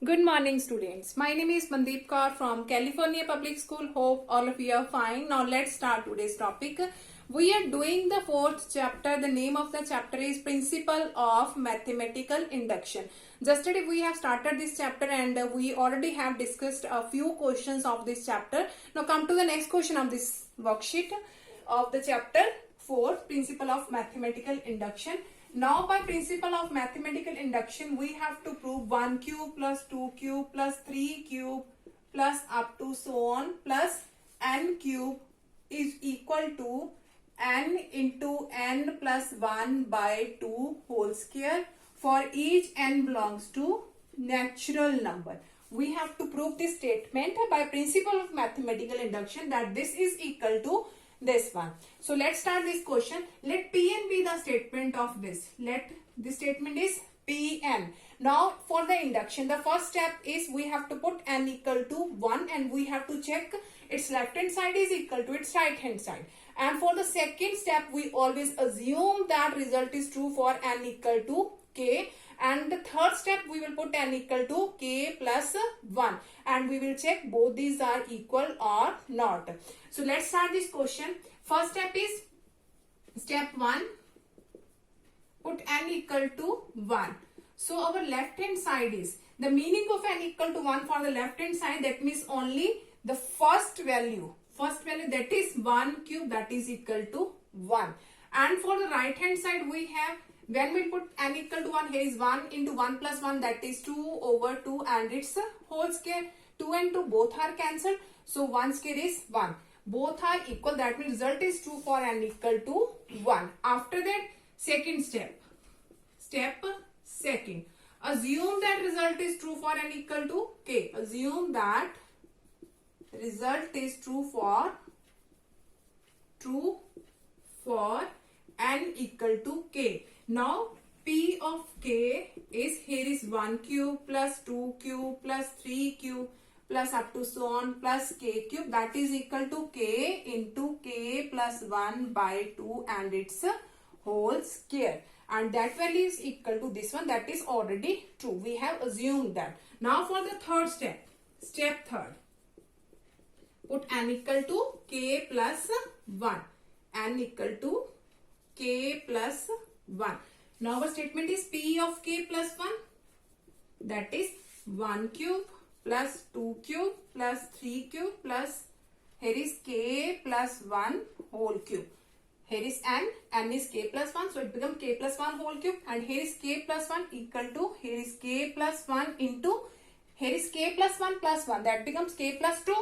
Good morning, students. My name is Mandeep Kaur from California Public School. Hope all of you are fine. Now let's start today's topic. We are doing the fourth chapter. The name of the chapter is Principle of Mathematical Induction. Yesterday we have started this chapter and we already have discussed a few questions of this chapter. Now come to the next question of this worksheet of the chapter 4, Principle of Mathematical Induction. Now by principle of mathematical induction, we have to prove 1 cube plus 2 cube plus 3 cube plus up to so on plus n cube is equal to n into n plus 1 by 2 whole square for each n belongs to natural number. We have to prove this statement by principle of mathematical induction that this is equal to this one. So let's start this question. Let Pn be the statement of this. Let this statement is Pn. Now for the induction, the first step is we have to put n equal to 1 and we have to check its left hand side is equal to its right hand side. And for the second step, we always assume that result is true for n equal to k. And the third step, we will put n equal to k plus 1 and we will check both these are equal or not. So let's start this question. First step is step 1. Put n equal to 1. So our left hand side is, the meaning of n equal to 1 for the left hand side, that means only the first value that is 1 cube, that is equal to 1. And for the right hand side we have, when we put n equal to 1, here is 1 into 1 plus 1, that is 2 over 2 and its whole square. 2 and 2 both are cancelled. So 1 square is 1. Both are equal, that means result is true for n equal to 1. After that, second step. Step second. Assume that result is true for n equal to k. Assume that result is true for n equal to k. Now P of k is, here is 1 cube plus 2 cube plus 3 cube plus up to so on plus k cube, that is equal to k into k plus 1 by 2 and its whole square. And that value is equal to this one, that is already true. We have assumed that. Now for the third step. Step third. Put n equal to k plus 1. N equal to k plus 1. Now our statement is P of k plus 1. That is 1 cube plus 2 cube plus 3 cube plus, here is k plus 1 whole cube. Here is n is k plus 1, so it becomes k plus 1 whole cube, and here is k plus 1 equal to, here is k plus 1 into, here is k plus 1 plus 1, that becomes k plus 2.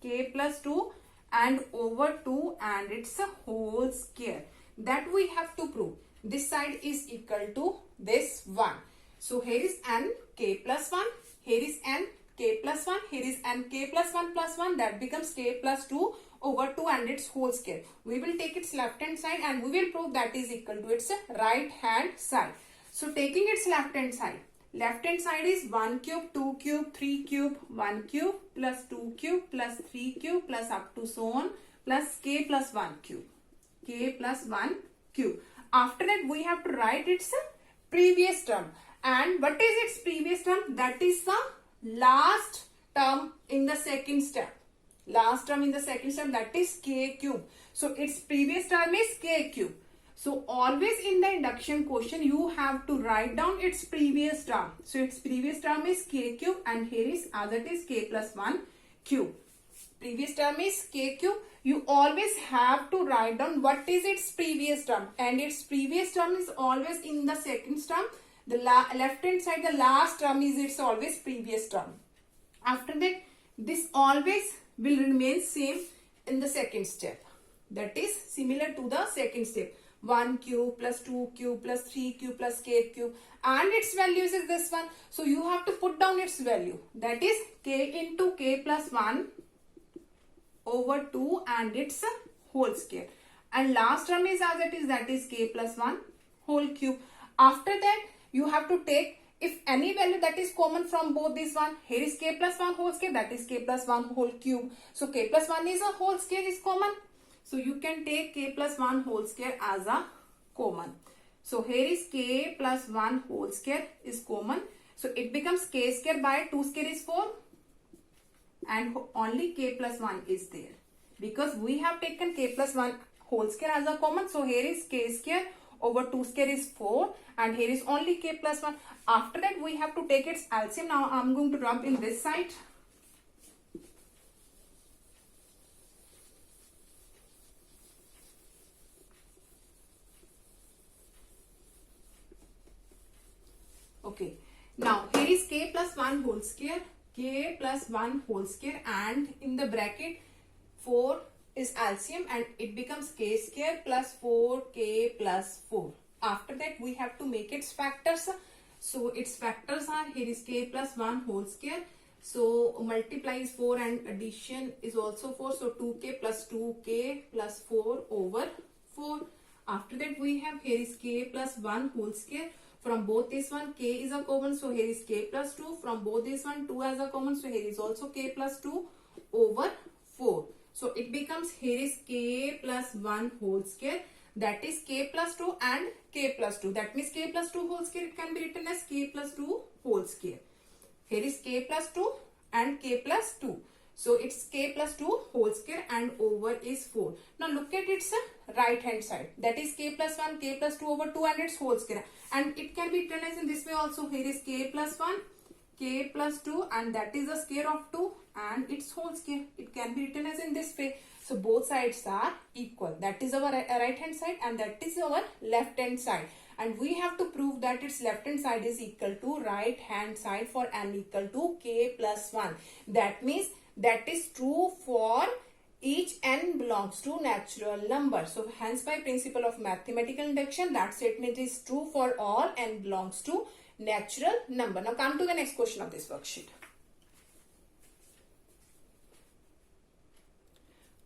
K plus 2 and over 2 and its a whole square. That we have to prove. This side is equal to this one. So here is n k plus 1, here is n k plus 1, here is n k plus 1 plus 1, that becomes k plus 2 over 2 and its whole square. We will take its left hand side and we will prove that is equal to its right hand side. So taking its left hand side is 1 cube, 2 cube, 3 cube, 1 cube plus 2 cube plus 3 cube plus up to so on plus k plus 1 cube. K plus 1 cube. After that we have to write its previous term. And what is its previous term? That is the last term in the second step. Last term in the second step, that is k cube. So its previous term is k cube. So always in the induction question you have to write down its previous term. So its previous term is k cube and here is as it is k plus 1 cube. Previous term is k cube. You always have to write down what is its previous term, and its previous term is always in the second term. The left hand side, the last term is its always previous term. After that, this always will remain same in the second step. That is similar to the second step. 1 cube plus 2 cube plus 3 cube plus k cube, and its values is this one. So you have to put down its value. That is k into k plus 1 over 2 and its whole square. And last term is as it is, that is k plus 1 whole cube. After that you have to take, if any value that is common from both this one, here is k plus 1 whole square, that is k plus 1 whole cube. So k plus 1 is a whole square is common. So you can take k plus 1 whole square as a common. So here is k plus 1 whole square is common. So it becomes k square by 2 square is 4 and only k plus 1 is there. Because we have taken k plus 1 whole square as a common. So here is k square over 2 square is 4 and here is only k plus 1. After that we have to take its LCM. Now I am going to rub in this side. Okay. Now here is k plus 1 whole square, k plus 1 whole square, and in the bracket 4 is LCM and it becomes k square plus 4k plus 4. After that we have to make its factors. So its factors are, here is k plus 1 whole square. So multiply is 4 and addition is also 4. So 2k plus 2k plus 4 over 4. After that we have, here is k plus 1 whole square. From both this one k is a common, so here is k plus 2. From both this one 2 as a common, so here is also k plus 2 over 4. So it becomes, here is k plus 1 whole square, that is k plus 2 and k plus 2. That means k plus 2 whole square, it can be written as k plus 2 whole square. Here is k plus 2 and k plus 2. So it's k plus 2 whole square and over is 4. Now look at its right hand side. That is k plus 1, k plus 2 over 2 and its whole square. And it can be written as in this way also. Here is k plus 1, k plus 2 and that is the square of 2 and its whole square. It can be written as in this way. So both sides are equal. That is our right hand side and that is our left hand side. And we have to prove that its left hand side is equal to right hand side for n equal to k plus 1. That means that is true for each n belongs to natural number. So hence by principle of mathematical induction, that statement is true for all n belongs to natural number. Now come to the next question of this worksheet.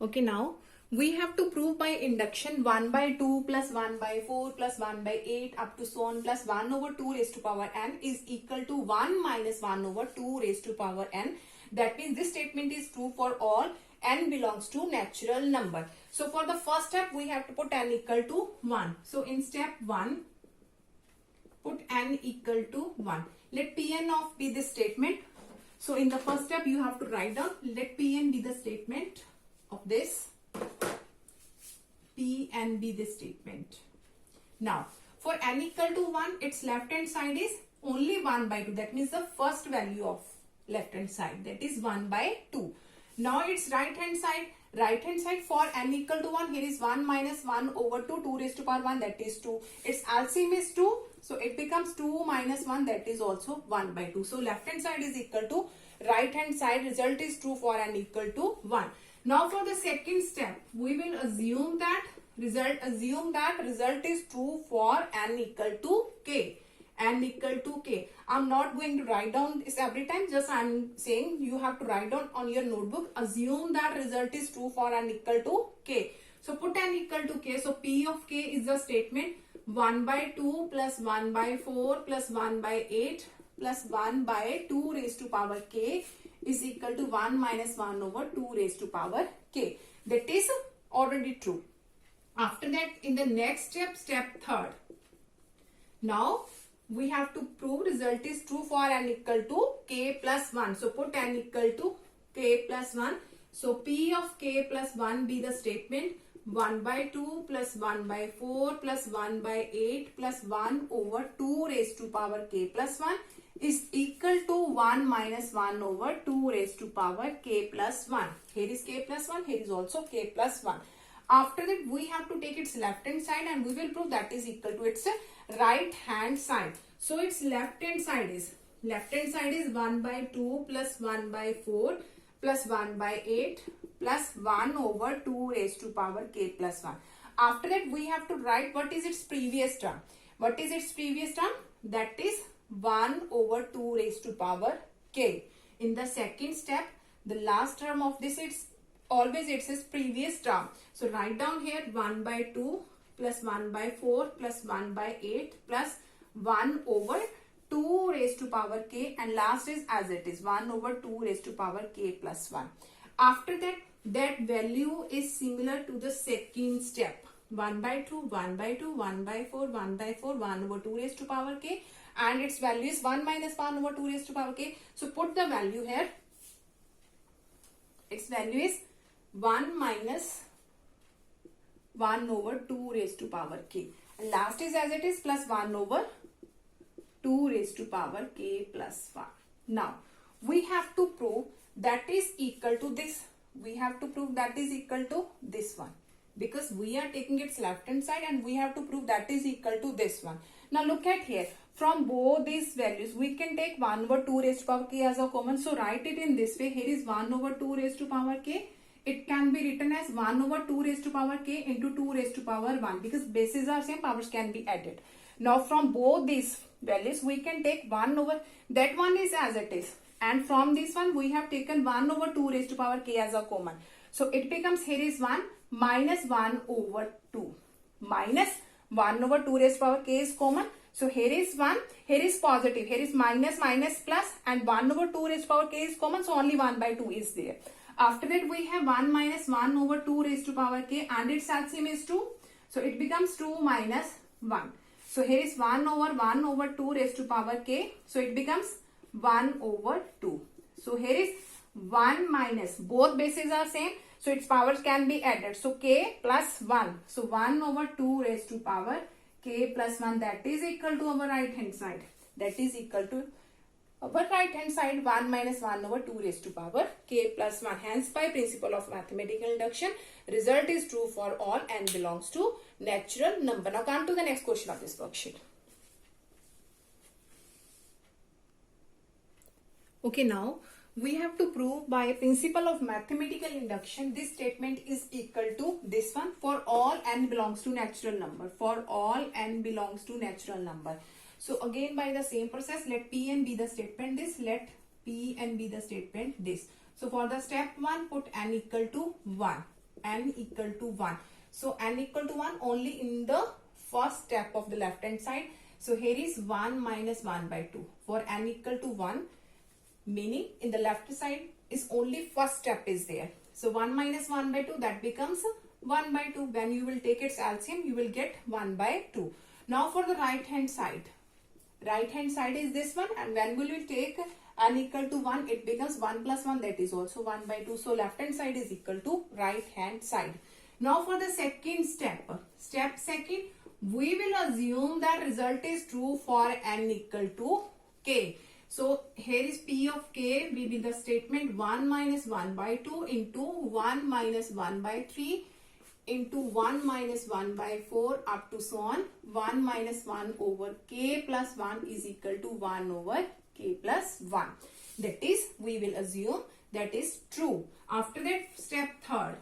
Okay, now we have to prove by induction 1 by 2 plus 1 by 4 plus 1 by 8 up to so on plus 1 over 2 raised to power n is equal to 1 minus 1 over 2 raised to power n. That means this statement is true for all n belongs to natural number. So for the first step we have to put n equal to 1. So in step 1 put n equal to 1. Let Pn of be this statement. So in the first step you have to write down, let Pn be the statement of this. Pn be the statement. Now for n equal to 1, its left hand side is only 1 by 2. That means the first value of left hand side, that is 1 by 2. Now its right hand side for n equal to 1, here is 1 minus 1 over 2, 2 raised to power 1, that is 2. Its LCM is 2, so it becomes 2 minus 1, that is also 1 by 2. So left hand side is equal to right hand side, result is true for n equal to 1. Now for the second step, we will assume that result is true for n equal to k. N equal to k. I'm not going to write down this every time, just I'm saying you have to write down on your notebook. Assume that result is true for n equal to k. So put n equal to k. So P of k is the statement 1 by 2 plus 1 by 4 plus 1 by 8 plus 1 by 2 raised to power k is equal to 1 minus 1 over 2 raised to power k. That is already true. After that, in the next step, step 3rd. Now we have to prove result is true for n equal to k plus 1. So put n equal to k plus 1. So P of k plus 1 be the statement 1 by 2 plus 1 by 4 plus 1 by 8 plus 1 over 2 raised to power k plus 1 is equal to 1 minus 1 over 2 raised to power k plus 1. Here is k plus 1, here is also k plus 1. After that we have to take its left hand side and we will prove that is equal to its right hand side. So its left hand side is 1 by 2 plus 1 by 4 plus 1 by 8 plus 1 over 2 raised to power k plus 1. After that we have to write what is its previous term. What is its previous term? That is 1 over 2 raised to power k. In the second step, the last term of this, it's always its previous term. So write down here 1 by 2 plus 1 by 4 plus 1 by 8 plus 1 over 2 raised to power k, and last is as it is 1 over 2 raised to power k plus 1. After that, that value is similar to the second step. 1 by 2, 1 by 2, 1 by 4, 1 by 4, 1 over 2 raised to power k. and its value is 1 minus 1 over 2 raised to power k. So put the value here. Its value is 1 minus 1 over 2 raised to power k. And last is as it is plus 1 over 2 raised to power k plus 1. Now, we have to prove that is equal to this. We have to prove that is equal to this one. Because we are taking its left hand side and we have to prove that is equal to this one. Now look at here. From both these values, we can take 1 over 2 raised to power k as a common. So write it in this way. Here is 1 over 2 raised to power k. It can be written as 1 over 2 raised to power k into 2 raised to power 1. Because bases are same, powers can be added. Now from both these values, we can take 1 over, that one is as it is. And from this one, we have taken 1 over 2 raised to power k as a common. So it becomes, here is 1 minus 1 over 2. Minus 1 over 2 raised to power k is common. So here is 1, here is positive, here is minus, minus, plus, and 1 over 2 raised to power k is common. So only 1 by 2 is there. After that, we have 1 minus 1 over 2 raised to power k, and its LCM is 2. So it becomes 2 minus 1. So here is 1 over 2 raised to power k. So it becomes 1 over 2. So here is 1 minus, both bases are same. So its powers can be added. So k plus 1. So 1 over 2 raised to power k plus 1, that is equal to our right hand side. That is equal to our right hand side 1 minus 1 over 2 raised to power k plus 1. Hence by principle of mathematical induction, result is true for all n belongs to natural number. Now come to the next question of this worksheet. Okay, now we have to prove by principle of mathematical induction this statement is equal to this one for all n belongs to natural number. For all n belongs to natural number. So again by the same process, let Pn be the statement this, let Pn be the statement this. So for the step 1, put n equal to 1. N equal to 1. So n equal to 1 only in the first step of the left hand side. So here is 1 minus 1 by 2. For n equal to 1, meaning in the left side is only first step is there. So 1 minus 1 by 2, that becomes 1 by 2. When you will take its LCM, you will get 1 by 2. Now for the right hand side is this one, and when we will take n equal to 1, it becomes 1 plus 1, that is also 1 by 2. So left hand side is equal to right hand side. Now for the second step, step second, we will assume that result is true for n equal to k. So here is P of k will be the statement 1 minus 1 by 2 into 1 minus 1 by 3 into 1 minus 1 by 4 up to so on. 1 minus 1 over k plus 1 is equal to 1 over k plus 1. That is, we will assume that is true. After that, step third.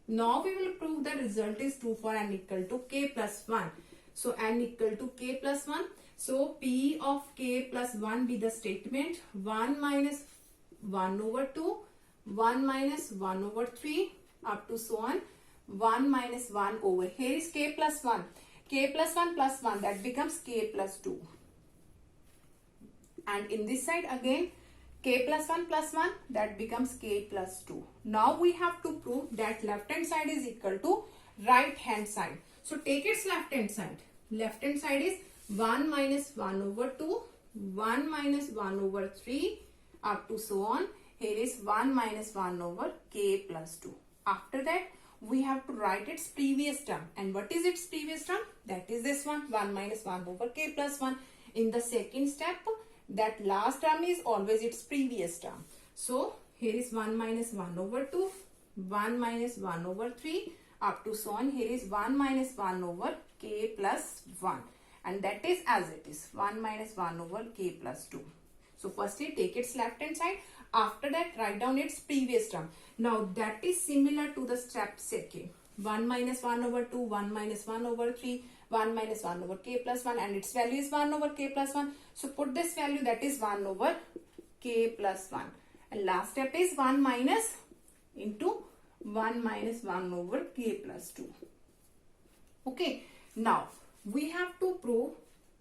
Now we will prove the result is true for n equal to k plus 1. So n equal to k plus 1. So P of k plus 1 be the statement 1 minus 1 over 2, 1 minus 1 over 3 up to so on. 1 minus 1 over, here is k plus 1. K plus 1 plus 1, that becomes k plus 2. And in this side again, k plus 1 plus 1, that becomes k plus 2. Now we have to prove that left hand side is equal to right hand side. So take its left hand side. Left hand side is 1 minus 1 over 2, 1 minus 1 over 3 up to so on. Here is 1 minus 1 over k plus 2. After that, we have to write its previous term. And what is its previous term? That is this one, 1 minus 1 over k plus 1. In the second step, that last term is always its previous term. So here is 1 minus 1 over 2, 1 minus 1 over 3 up to so on. Here is 1 minus 1 over k plus 1. And that is as it is, 1 minus 1 over k plus 2. So firstly take its left hand side. After that, write down its previous term. Now that is similar to the step second. 1 minus 1 over 2, 1 minus 1 over 3, 1 minus 1 over k plus 1, and its value is 1 over k plus 1. So put this value, that is 1 over k plus 1. And last step is 1 minus into 1 minus 1 over k plus 2. Okay. Now we have to prove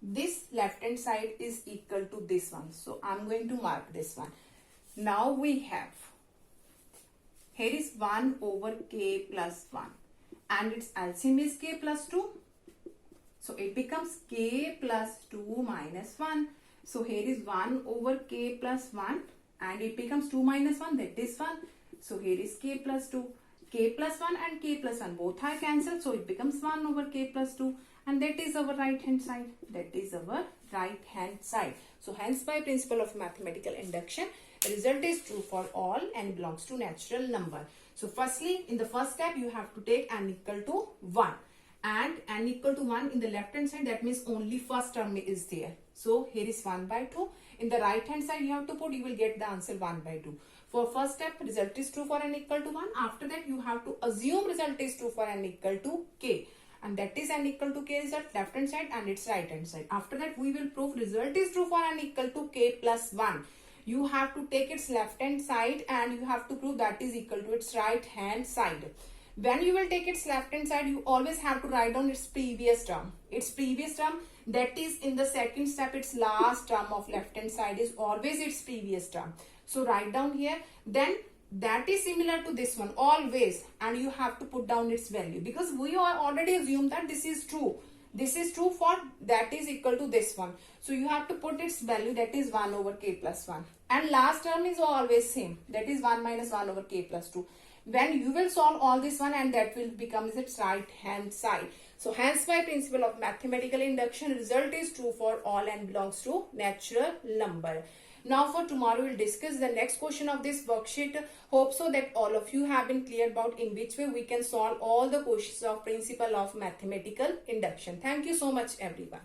this left hand side is equal to this one. So I am going to mark this one. Now we have, here is 1 over k plus 1 and its LCM is k plus 2. So it becomes k plus 2 minus 1. So here is 1 over k plus 1 and it becomes 2 minus 1, that is 1. So here is k plus 2. K plus 1 and k plus 1 both are cancelled. So it becomes 1 over k plus 2 and that is our right hand side. That is our right hand side. So hence by principle of mathematical induction, the result is true for all and belongs to natural number. So firstly, in the first step, you have to take n equal to 1. And n equal to 1 in the left hand side, that means only first term is there. So here is 1 by 2. In the right hand side, you have to put, you will get the answer 1 by 2. For first step, result is true for n equal to 1. After that, you have to assume result is true for n equal to k. And that is n equal to k result left hand side and its right hand side. After that, we will prove result is true for n equal to k plus 1. You have to take its left hand side and you have to prove that is equal to its right hand side. When you will take its left hand side, you always have to write down its previous term. Its previous term, that is in the second step, its last term of left hand side is always its previous term. So write down here. Then that is similar to this one always, and you have to put down its value because we are already assumed that this is true. This is true for that is equal to this one. So you have to put its value, that is 1 over k plus 1. And last term is always same, that is 1 minus 1 over k plus 2. When you will solve all this one, and that will become its right hand side. So hence by principle of mathematical induction, result is true for all and belongs to natural number. Now for tomorrow, we'll discuss the next question of this worksheet. Hope so that all of you have been clear about in which way we can solve all the questions of principle of mathematical induction. Thank you so much everyone.